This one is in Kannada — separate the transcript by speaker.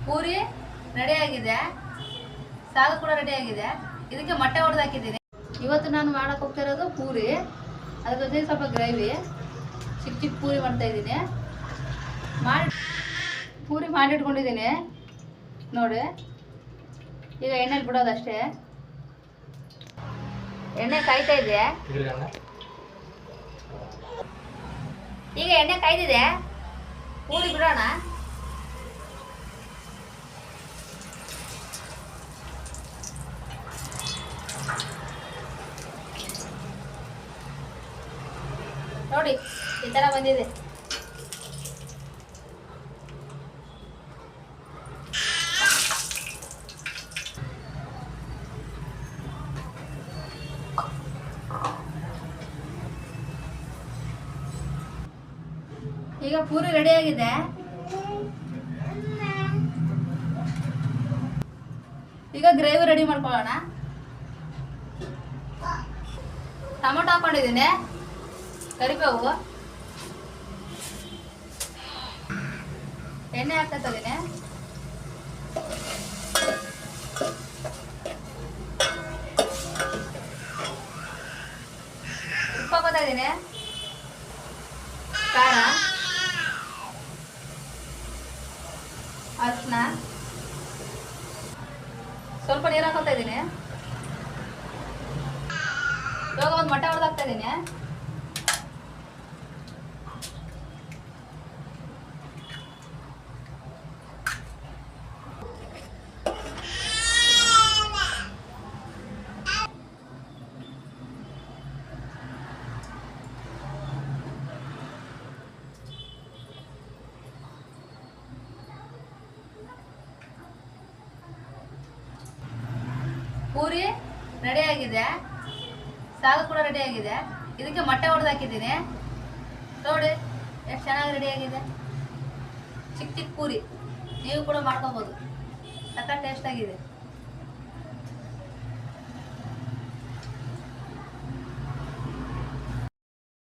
Speaker 1: ಪೂರಿ ರೆಡಿ ಆಗಿದೆ, ಸಾಗು ಕೂಡ ರೆಡಿ ಆಗಿದೆ. ಇದಕ್ಕೆ ಮೊಟ್ಟೆ ಹೊಡೆದು ಹಾಕಿದ್ದೀನಿ. ಇವತ್ತು ನಾನು ಮಾಡಕ್ಕೆ ಹೋಗ್ತಿರೋದು ಪೂರಿ, ಅದ್ರ ಜೊತೆ ಸ್ವಲ್ಪ ಗ್ರೇವಿ. ಚಿಕ್ಕ ಚಿಕ್ಕ ಪೂರಿ ಮಾಡ್ತಾ ಇದ್ದೀನಿ. ಪೂರಿ ಮಾಡಿಟ್ಕೊಂಡಿದ್ದೀನಿ ನೋಡಿ. ಈಗ ಎಣ್ಣೆಲಿ ಬಿಡೋದಷ್ಟೇ. ಎಣ್ಣೆ ಕಾಯ್ತಾ ಇದೆ. ಈಗ ಎಣ್ಣೆ ಕಾಯ್ದಿದೆ, ಪೂರಿ ಬಿಡೋಣ. ನೋಡಿ ಈ ತರ ಬಂದಿದೆ. ಈಗ ಪೂರಿ ರೆಡಿ ಆಗಿದೆ. ಈಗ ಗ್ರೇವಿ ರೆಡಿ ಮಾಡ್ಕೊಳ್ಳೋಣ. ಟೊಮೊಟೊ ಹಾಕೊಂಡಿದ್ದೀನಿ, ಕರಿಬೇವು, ಎಣ್ಣೆ ಹಾಕ್ತಾ ಇದ್ದೀನಿ. ಉಪ್ಪು ಹಾಕೋತಾ ಇದ್ದೀನಿ, ಖಾರ, ಅರಿಶಿನ, ಸ್ವಲ್ಪ ನೀರು ಹಾಕೋತಾ ಇದ್ದೀನಿ. ಇವಾಗ ಒಂದು ಮೊಟ್ಟೆ ಹೊಡೆದು ಹಾಕ್ತಾ ಇದ್ದೀನಿ. ಪೂರಿ ರೆಡಿ ಆಗಿದೆ, ಸಾಗು ಕೂಡ ರೆಡಿ ಆಗಿದೆ. ಇದಕ್ಕೆ ಮೊಟ್ಟೆ ಹೊಡೆದು ಹಾಕಿದ್ದೀನಿ ನೋಡಿ, ಎಷ್ಟು ಚೆನ್ನಾಗಿ ರೆಡಿ ಆಗಿದೆ. ಚಿಕ್ಕ ಚಿಕ್ಕ ಪೂರಿ ನೀವು ಕೂಡ ಮಾಡ್ಕೊಬೋದು, ಸಖತ್ ಟೇಸ್ಟ್ ಆಗಿದೆ.